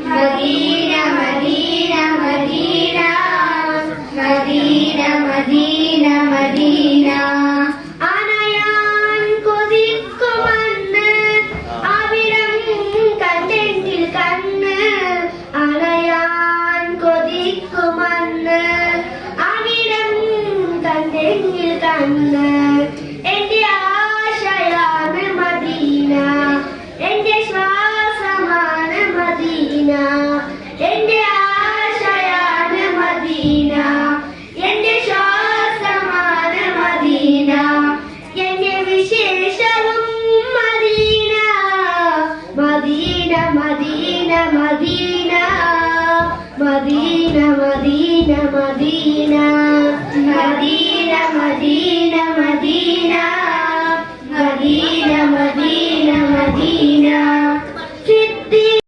Medina Medina Medina Medina Medina Medina അണയാൻ കൊതിക്കുമന്ന് അവിടം കണ്ടെങ്കിൽ കണ്ണ് അണയാൻ കൊതിക്കുമന്ന് അവിടം കണ്ടെങ്കിൽ കണ്ണ് എന്റെ ആശയാണ് മദീന എന്റെ ശ്വാസമാണ് മദീന എന്റെ ആശയാണ് മദീന എന്റെ ശ്വാസമാണ് മദീന എന്റെ വിശേഷവും Medina Medina Medina Medina Medina Medina Medina Medina